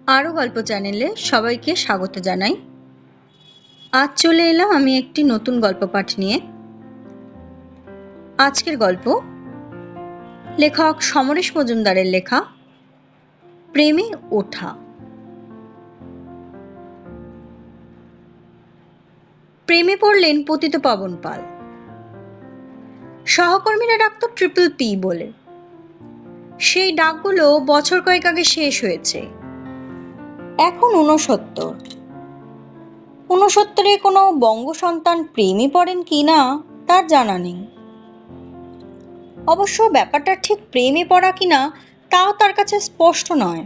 আরও গল্প চ্যানেলে সবাইকে স্বাগত জানাই। আজ চলে এলাম আমি একটি নতুন গল্প পাঠ নিয়ে। আজকের গল্প লেখক সমরেশ মজুমদারের লেখা প্রেমে ওঠা। প্রেমে পড়লেন পতিতপাবন পাল। সহকর্মীরা ডাকত ট্রিপল পি বলে। সেই ডাকগুলো বছর কয়েক আগে শেষ হয়েছে। এখন 69 কোনো বঙ্গ সন্তান প্রেমে পড়েন কিনা তার জানা নেই। অবশ্য ব্যাপারটা ঠিক প্রেমে পড়া কিনা তাও তার কাছে স্পষ্ট নয়।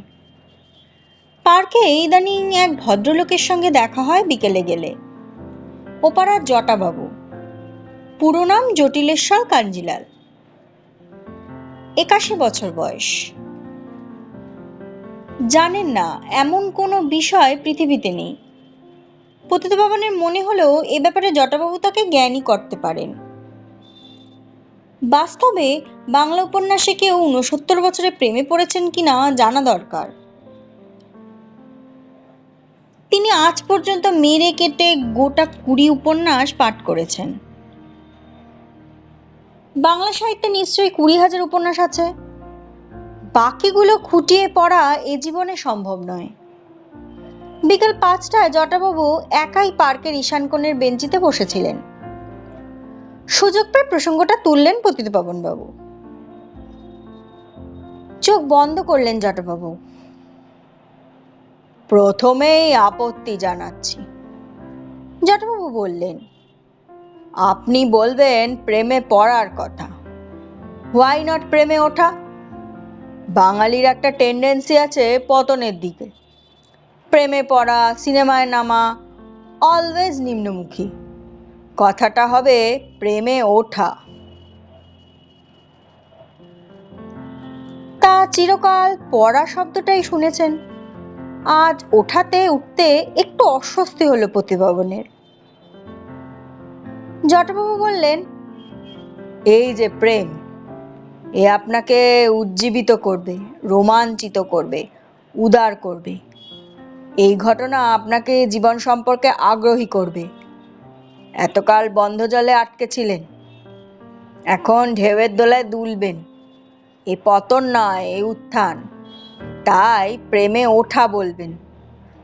পার্কে ইদানিং এক ভদ্রলোকের সঙ্গে দেখা হয় বিকেলে গেলে। ওপাড়ার জটাবাবু, পুরো নাম জটিলেশ্বর কাঞ্জিলাল, 81 বছর বয়স। জানেন না এমন কোনো বিষয় পৃথিবীতে নেই। পতিতপাবনের মনে হলেও এ ব্যাপারে জটাবাবু তাকে জ্ঞানী করতে পারেন। বাস্তবে বাংলা উপন্যাসে কেউ 69 বছরে প্রেমে পড়েছেন কিনা জানা দরকার। তিনি আজ পর্যন্ত মেরে কেটে গোটা 20 উপন্যাস পাঠ করেছেন। বাংলা সাহিত্যে নিশ্চয়ই 20,000 উপন্যাস আছে। বাকিগুলো খুঁটিয়ে পড়া এ জীবনে সম্ভব নয়। বিকেল 5টায় জটাবাবু একাই পার্কের ঈশান কোণের বেঞ্চিতে বসেছিলেন। সুযোগ পেয়ে প্রসঙ্গটা তুললেন পতিতপাবন বাবু। চোখ বন্ধ করলেন জটাবাবু। প্রথমেই আপত্তি জানাচ্ছি, জটাবাবু বললেন। আপনি বলবেন প্রেমে পড়ার কথা। হোয়াই নট প্রেমে ওঠা? বাঙালির একটা টেন্ডেন্সি আছে পতনের দিকে। প্রেমে পড়া, সিনেমায় নামা, অলওয়েজ নিম্নমুখী। কথাটা হবে প্রেমে ওঠা। তা চিরকাল পড়া শব্দটাই শুনেছেন। আজ ওঠাতে উঠতে একটু অস্বস্তি হলো পতিতপাবনের। জটাবাবু বললেন, এই যে প্রেম, এ আপনাকে উজ্জীবিত করবে, রোমাঞ্চিত করবে, উদার করবে। এই ঘটনা আপনাকে জীবন সম্পর্কে আগ্রহী করবে। এতকাল বন্ধ জলে আটকে ছিলেন, এখন ঢেউয়ের দোলায় দুলবেন। এ পতন নয়, এ উত্থান। তাই প্রেমে ওঠা বলবেন।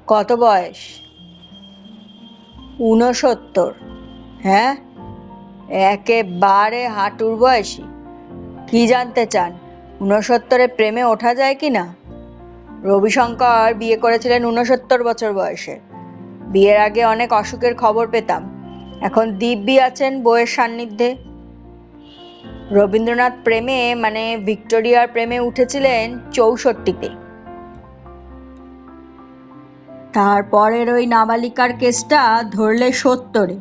কত বয়স? 69। হ্যাঁ, একেবারে হাঁটুর বয়সী। কি জানতে চান 69-এ প্রেমে ওঠা যায় কিনা? রবিশঙ্কর বিয়ে করেছিলেন 69 বছর বয়সে। বিয়ের আগে অনেক অসুখের খবর পেতাম, এখন দিব্যি আছেন বউয়ের সান্নিধ্যে। রবীন্দ্রনাথ প্রেমে মানে ভিক্টোরিয়ার প্রেমে উঠেছিলেন 64-তে। তারপরের ওই নাবালিকার কেসটা ধরলে 70-এ।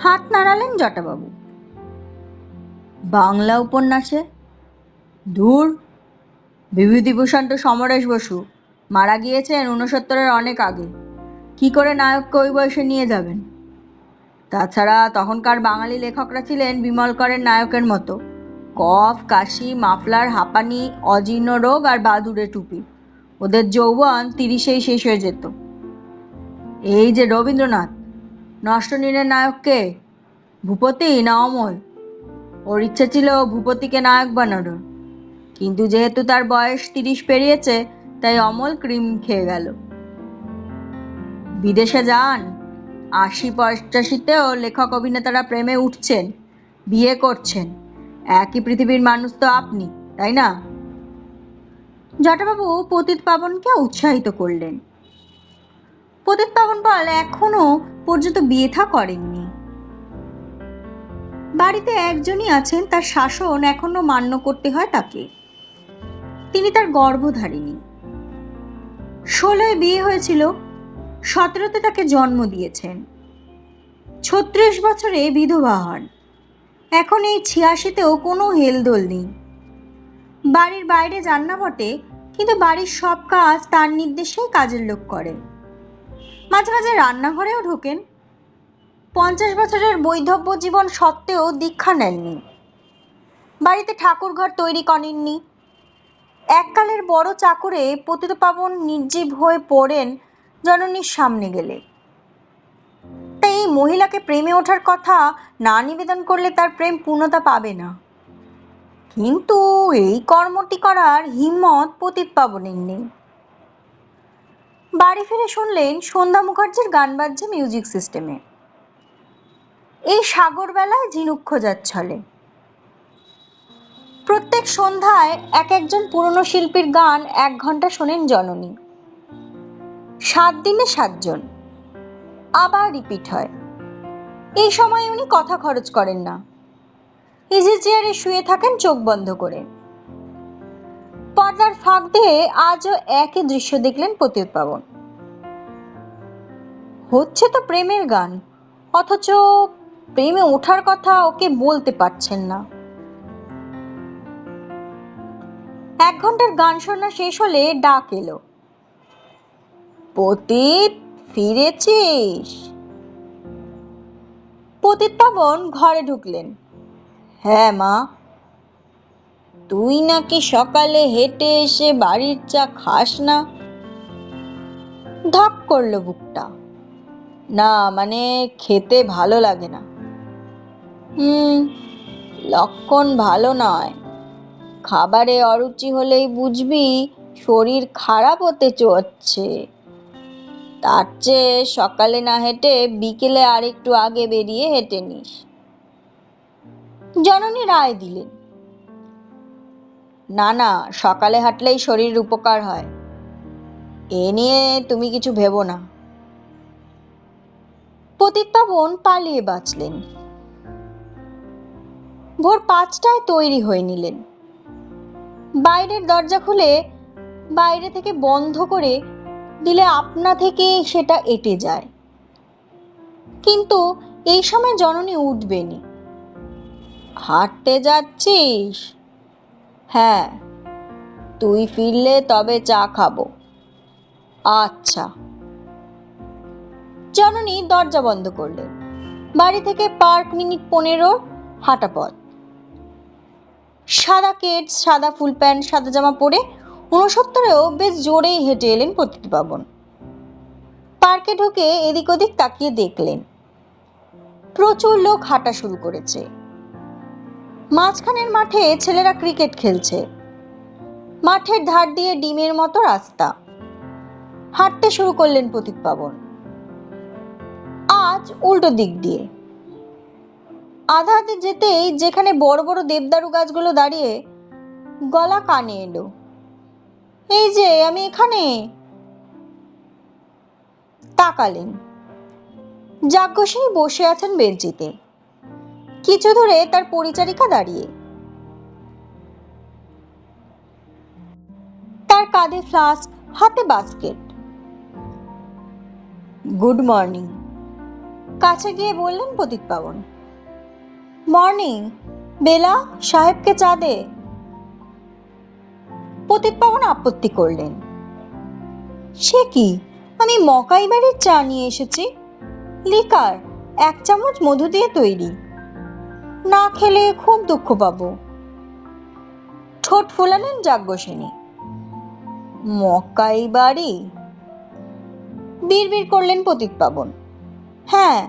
হাত নাড়ালেন জটাবাবু। বাংলা উপন্যাসে? ধুর, বিভূতিভূষণ তো সমরেশ বসু, মারা গিয়েছেন 69-এর অনেক আগে। কি করে নায়ককে ওই বয়সে নিয়ে যাবেন? তাছাড়া তখনকার বাঙালি লেখকরা ছিলেন বিমলকরের নায়কের মতো। কফ, কাশি, মাফলার, হাঁপানি, অজীর্ণ রোগ আর বাদুড়ে টুপি। ওদের যৌবন 30-এই শেষ হয়ে যেত। এই যে রবীন্দ্রনাথ, নষ্টনীড়ের নায়ক কে? ভূপতি না অমল? ওর ইচ্ছে ছিল ভূপতিকে নায়ক বানানোর, কিন্তু যেহেতু তার বয়স 30 পেরিয়েছে, তাই অমল ক্রিম খেয়ে গেল। বিদেশে যান, 80-85-তেও লেখক অভিনেতারা প্রেমে উঠছেন, বিয়ে করছেন। একই পৃথিবীর মানুষ তো আপনি, তাই না? জটাবাবু পতিতপাবনকে উৎসাহিত করলেন। পতিতপাবন পাল এখনো পর্যন্ত বিয়ে থা করেননি। বাড়িতে একজনই আছেন, তার শাসন এখনো মান্য করতে হয় তাকে। তিনি তার গর্ভধারিণী। 16-এ বিয়ে হয়েছিল, 17-তে তাকে জন্ম দিয়েছেন। 36 বছরে বিধবা হন। এখন এই 86-তেও কোনো হেলদোল নেই। বাড়ির বাইরে যান না বটে, কিন্তু বাড়ির সব কাজ তার নির্দেশেই কাজের লোক করেন। মাঝে মাঝে রান্নাঘরেও ঢোকেন। 50 বছরের বৈধব্য জীবন সত্ত্বেও দীক্ষা নেননি। বাড়িতে ঠাকুর ঘর তৈরি করেননি। এককালের বড় চাকরে পতিতপাবন নির্জীব হয়ে পড়েন জননীর সামনে গেলে। তাই এই মহিলাকে প্রেমে ওঠার কথা না নিবেদন করলে তার প্রেম পূর্ণতা পাবে না। কিন্তু এই কর্মটি করার হিম্মত পতিতপাবনের নেই। বাড়ি ফিরে শুনলেন সন্ধ্যা মুখার্জির গান বাজছে মিউজিক সিস্টেমে। এই সাগরবেলায় ঝিনুক খোঁজার ছলে। প্রত্যেক সন্ধ্যায় এক একজন পুরনো শিল্পীর গান 1 ঘন্টা শোনেন জননী। 7 দিনে 7 জন, আবার রিপিট হয়। এই সময় উনি কথা খরচ করেন না, ইজি চেয়ারে শুয়ে থাকেন চোখ বন্ধ করে। পর্দার ফাঁক দিয়ে আজও একই দৃশ্য দেখলেন পতিতপাবন। হচ্ছে তো প্রেমের গান, অথচ প্রেমে ওঠার কথা ওকে বলতে পারছেন না। 1 ঘন্টার গান শোনা শেষ হলে ডাক এলো, পতিত ফিরেছিস? পতিতপাবন ঘরে ঢুকলেন। হ্যাঁ মা। তুই নাকি সকালে হেঁটে এসে বাড়ির চা খাস না? ধক করলো বুকটা। না মানে খেতে ভালো লাগে না। লক্ষণ ভালো নয়। খাবারে অরুচি হলেই বুঝবি শরীর খারাপ হতে চলছে। তার চেয়ে সকালে না হেঁটে বিকেলে আর একটু আগে বেরিয়ে হেঁটে নিস। জননী রায় দিলেন, না না, সকালে হাঁটলেই শরীর উপকার হয়। এ নিয়ে তুমি কিছু ভেবো না। পতিতপাবন পালিয়ে বাঁচলেন। ভোর 5টায় তৈরি হয়ে নিলেন। বাইরের দরজা খুলে বাইরে থেকে বন্ধ করে দিলে আপনা থেকে সেটা এঁটে যায়। কিন্তু এই সময় জননী উঠবেনি। হাঁটতে যাচ্ছিস? হ্যাঁ। তুই ফিরলে তবে চা খাবো। আচ্ছা। জননী দরজা বন্ধ করলেন। বাড়ি থেকে পার্ক মিনিট 15 হাঁটা পথ। সাদা কেডস, সাদা ফুল প্যান্ট, সাদা জামা পরে 69-এও বেশ জোরেই হেঁটে এলেন পতিতপাবন। পার্কে ঢুকে এদিক ওদিক তাকিয়ে দেখলেন প্রচুর লোক হাঁটা শুরু করেছে। মাঝখানের মাঠে ছেলেরা ক্রিকেট খেলছে। মাঠের ধার দিয়ে ডিমের মতো রাস্তা। হাঁটতে শুরু করলেন পতিতপাবন। আজ উল্টো দিক দিয়ে। আধা হাতে যেতেই যেখানে বড় বড় দেবদারু গাছগুলো দাঁড়িয়ে, গলা কানে এলো, এই যে আমি এখানে। তাকালেন। যাজ্ঞসেনী বসে আছেন বেঞ্চিতে। কিছু দূরে তার পরিচারিকা দাঁড়িয়ে। তার কাঁধে ফ্লাস্ক, হাতে বাস্কেট। গুড মর্নিং, কাছে গিয়ে বললেন পতিতপাবন। মর্নিং, বেলা, সাহেবকে চা দে। পতিতপাবন আপত্তি করলেন। সে কি, আমি মকাই বাড়ির চা নিয়ে এসেছি, লিকার, 1 চামচ মধু দিয়ে তৈরি। না খেলে খুব দুঃখ পাবো। ঠোঁট ফোলালেন যাজ্ঞসেনী। মকাই বাড়ি? বিড়বিড় করলেন পতিতপাবন। হ্যাঁ,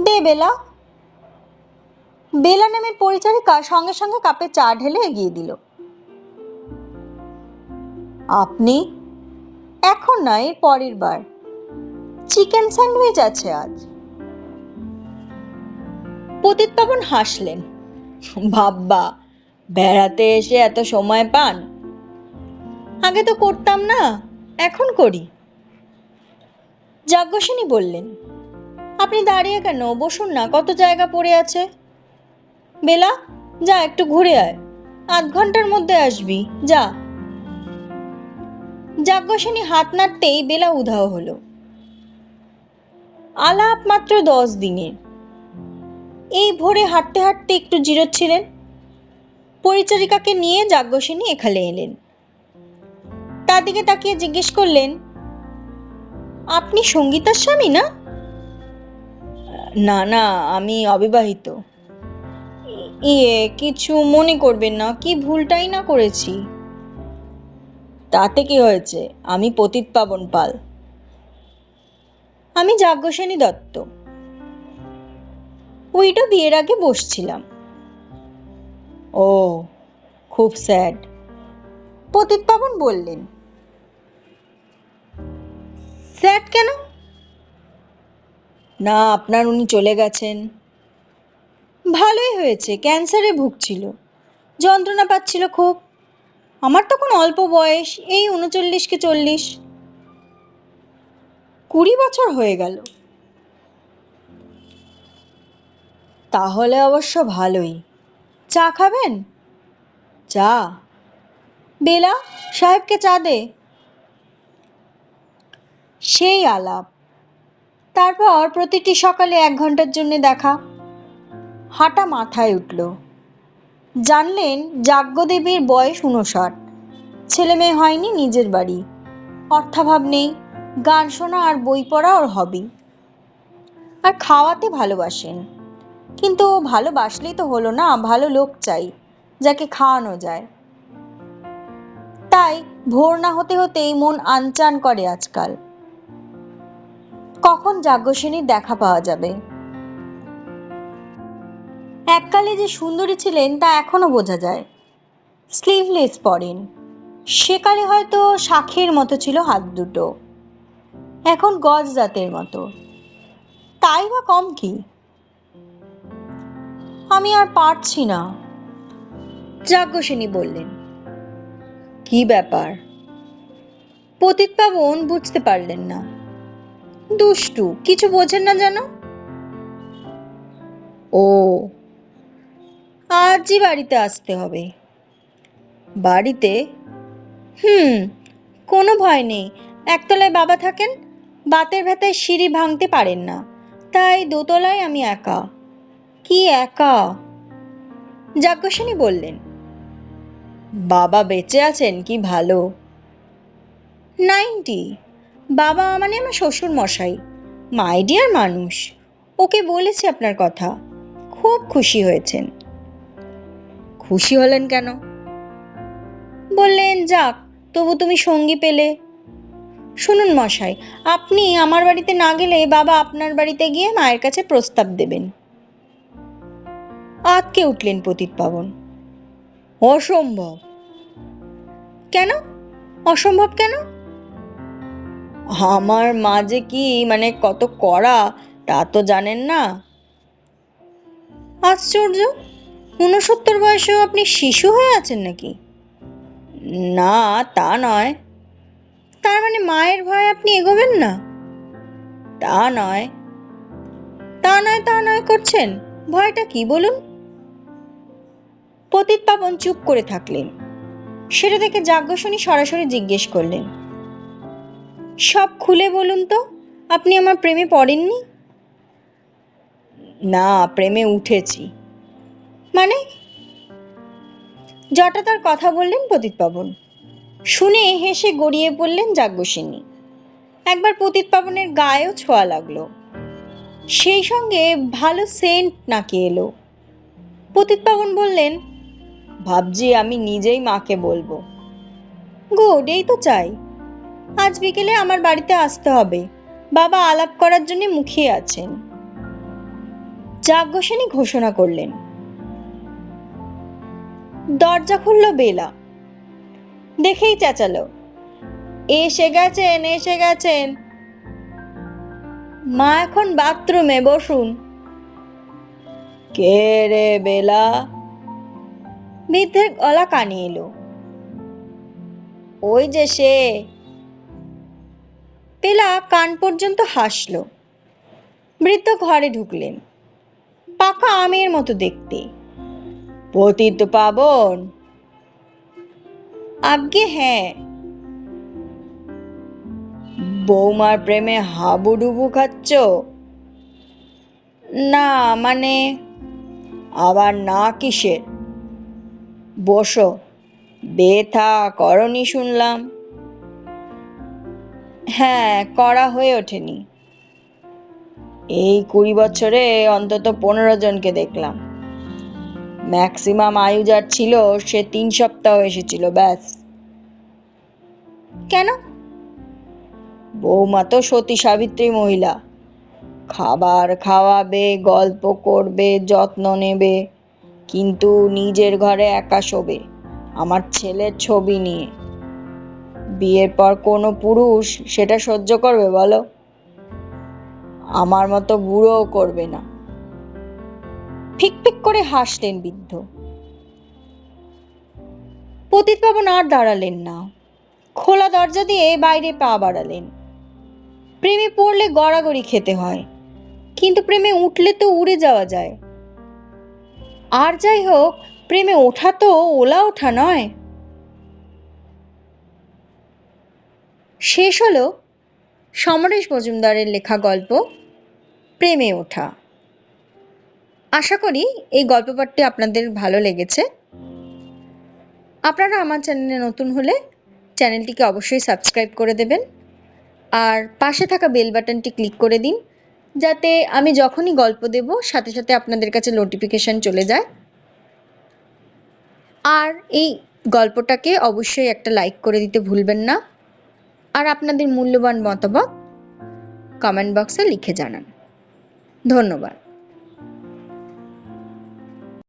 দে বেলা। বেলা নামের পরিচারিকা সঙ্গে সঙ্গে কাপে চা ঢেলে এগিয়ে দিল। আপনি? এখন না, এর পরের বার। চিকেন স্যান্ডউইচ আছে আজ। পতিতপাবন হাসলেন। বাব্বা, বেড়াতে এসে এত সময় পান? আগে তো করতাম না, এখন করি। যাজ্ঞসেনী বললেন, আপনি দাঁড়িয়ে কেন, বসুন না, কত জায়গা পড়ে আছে। বেলা, যা একটু ঘুরে আয়, 8 ঘন্টার মধ্যে আসবি, যা। যাজ্ঞসেনী হাত নাড়তেই বেলা উধাও হলো। আলাপ মাত্র 10 দিনের। এই ভোরে হাঁটতে হাঁটতে একটু জিরোচ্ছিলেন। পরিচারিকাকে নিয়ে যাজ্ঞসেনী এখানে এলেন। তার দিকে তাকিয়ে জিজ্ঞেস করলেন, আপনি সঙ্গীতার স্বামী না? না না, আমি অবিবাহিত। কিছু মনে করবেন না, কি ভুলটাই না করেছি। তাতে কি হয়েছে? আমি পতিতপাবন পাল। আমি যাজ্ঞসেনী দত্ত। উইটো বিয়ের আগে বসছিলাম। ও, খুব স্যাড। পতিতপাবন বললেন। স্যাড কেন? না, আপনার উনি চলে গেছেন। ভালোই হয়েছে, ক্যান্সারে ভুগছিল, যন্ত্রণা পাচ্ছিল খুব। আমার তখন অল্প বয়স, এই ৩৯ কি ৪০। ২০ বছর হয়ে গেল। তাহলে অবশ্য ভালোই। চা খাবেন? চা? বেলা, সাহেবকে চা দে। সেই আলাপ। তারপর প্রতিটি সকালে ১ ঘন্টার জন্য দেখা। হাঁটা মাথায় উঠল। জানলেন যাজ্ঞদেবীর বয়স ৫৯। ছেলে মেয়ে হয়নি, নিজের বাড়ি, অর্থাভাব নেই। গান শোনা আর বই পড়া ওর হবি। আর খাওয়াতে ভালোবাসেন। কিন্তু ভালোবাসলেই তো হলো না, ভালো লোক চাই যাকে খাওয়ানো যায়। তাই ভোর না হতে হতেই মন আনচান করে আজকাল। কখন যাজ্ঞসেনীর দেখা পাওয়া যাবে? এককালে যে সুন্দরী ছিলেন তা এখনো বোঝা যায়। স্লিভলেস পরেন। সেকালে হয়তো শাঁখের মতো ছিল হাত দুটো, এখন গজ দাঁতের মতো। তাই বা কম কি? আমি আর পারছি না, যাজ্ঞসেনী বললেন। কি ব্যাপার? পতিতপাবন বুঝতে পারলেন না। দুষ্টু, কিছু বোঝেন না যেন। ও, আজই বাড়িতে আসতে হবে। বাড়িতে? কোনো ভয় নেই। একতলায় বাবা থাকেন, বাতের ব্যথায় সিঁড়ি ভাঙতে পারেন না, তাই দোতলায় আমি একা। কি একা? যাজ্ঞসেনী বললেন। বাবা বেঁচে আছেন? কি ভালো। 90। বাবা মানে আমার শ্বশুর মশাই, মাই ডিয়ার মানুষ। ওকে বলেছি আপনার কথা, খুব খুশি হয়েছেন। খুশি হলেন কেন? বললেন যাক, তবু তুমি সঙ্গী পেলে। শুনুন মশাই, আপনি আমার বাড়িতে না গেলে বাবা আপনার বাড়িতে গিয়ে মায়ের কাছে প্রস্তাব দেবেন। আঁতকে উঠলেন পতিতপাবন। অসম্ভব। কেন অসম্ভব? কেন? আমার মা যে কি মানে কত কড়া, তা তো জানেন না। আশ্চর্য, ৬৯ বয়সেও আপনি শিশু হয়ে আছেন নাকি? না, তা নয়। তার মানে মায়ের ভয়ে আপনি এগোবেন না? তা নয়। তা নয় তা নয় করছেন, ভয়টা কি বলুন? পতিতপাবন চুপ করে থাকলেন। সেটা দেখে যাজ্ঞসেনী সরাসরি জিজ্ঞেস করলেন, সব খুলে বলুন তো, আপনি আমার প্রেমে পড়েননি? না, প্রেমে উঠেছি। মানে? জটাতার কথা বললেন পতিতপাবন। শুনে হেসে গড়িয়ে পড়লেন যাজ্ঞসেনী। একবার পতিতপাবনের গায়েও ছোঁয়া লাগলো, সেই সঙ্গে ভালো সেন্ট নাকি এলো। পতিতপাবন বললেন, ভাবছি আমি নিজেই মাকে বলবো। গুড, এই তো চাই। আজ বিকেলে আমার বাড়িতে আসতে হবে, বাবা আলাপ করার জন্য মুখিয়ে আছেন। যাজ্ঞসেনী ঘোষণা করলেন। দরজা খুলল বেলা। দেখেই চেঁচালো, এসে গেছেন, এসে গেছেন। মা এখন বাথরুমে, বসুন। কে রে বেলা? বৃদ্ধের গলা কানে এলো। ওই যে সে। বেলা কান পর্যন্ত হাসল। বৃদ্ধ ঘরে ঢুকলেন। পাকা আমের মতো দেখতে। পতিতপাবন? আজ্ঞে হ্যাঁ। বৌমার প্রেমে হাবুডুবু খাচ্ছ? না মানে। আবার না কিসের? বসো, বেথা করনি শুনলাম। হ্যাঁ, করা হয়ে ওঠেনি। এই ২০ বছরে অন্তত ১৫ জনকে দেখলাম। ম্যাক্সিমাম আয়ু যার ছিল সে ৩ সপ্তাহ এসেছিল, ব্যাস। কেন? বৌমা তো সতী সাবিত্রী মহিলা, খাবার খাওয়াবে, গল্প করবে, যত্ন নেবে, কিন্তু নিজের ঘরে একা শোবে আমার ছেলের ছবি নিয়ে। বিয়ের পর কোনো পুরুষ সেটা সহ্য করবে বলো? আমার মতো বুড়োও করবে না। ফিকফিক করে হাসলেন বৃদ্ধ। পতিতপাবন আর দাঁড়ালেন না, খোলা দরজা দিয়ে বাইরে পা বাড়ালেন। প্রেমে পড়লে গড়াগড়ি খেতে হয়, কিন্তু প্রেমে উঠলে তো উড়ে যাওয়া যায়। আর যাই হোক, প্রেমে ওঠা তো ওলা ওঠা নয়। শেষ হলো সমরেশ মজুমদারের লেখা গল্প প্রেমে ওঠা। আশা করি এই গল্প পাঠটি আপনাদের ভালো লেগেছে। আপনারা আমার চ্যানেলে নতুন হলে চ্যানেলটিকে অবশ্যই সাবস্ক্রাইব করে দেবেন, আর পাশে থাকা বেল বাটনটি ক্লিক করে দিন, যাতে আমি যখনই গল্প দেব সাথে সাথে আপনাদের কাছে নোটিফিকেশন চলে যায়। আর এই গল্পটাকে অবশ্যই একটা লাইক করে দিতে ভুলবেন না, আর আপনাদের মূল্যবান মতামত কমেন্ট বক্সে লিখে জানান। ধন্যবাদ।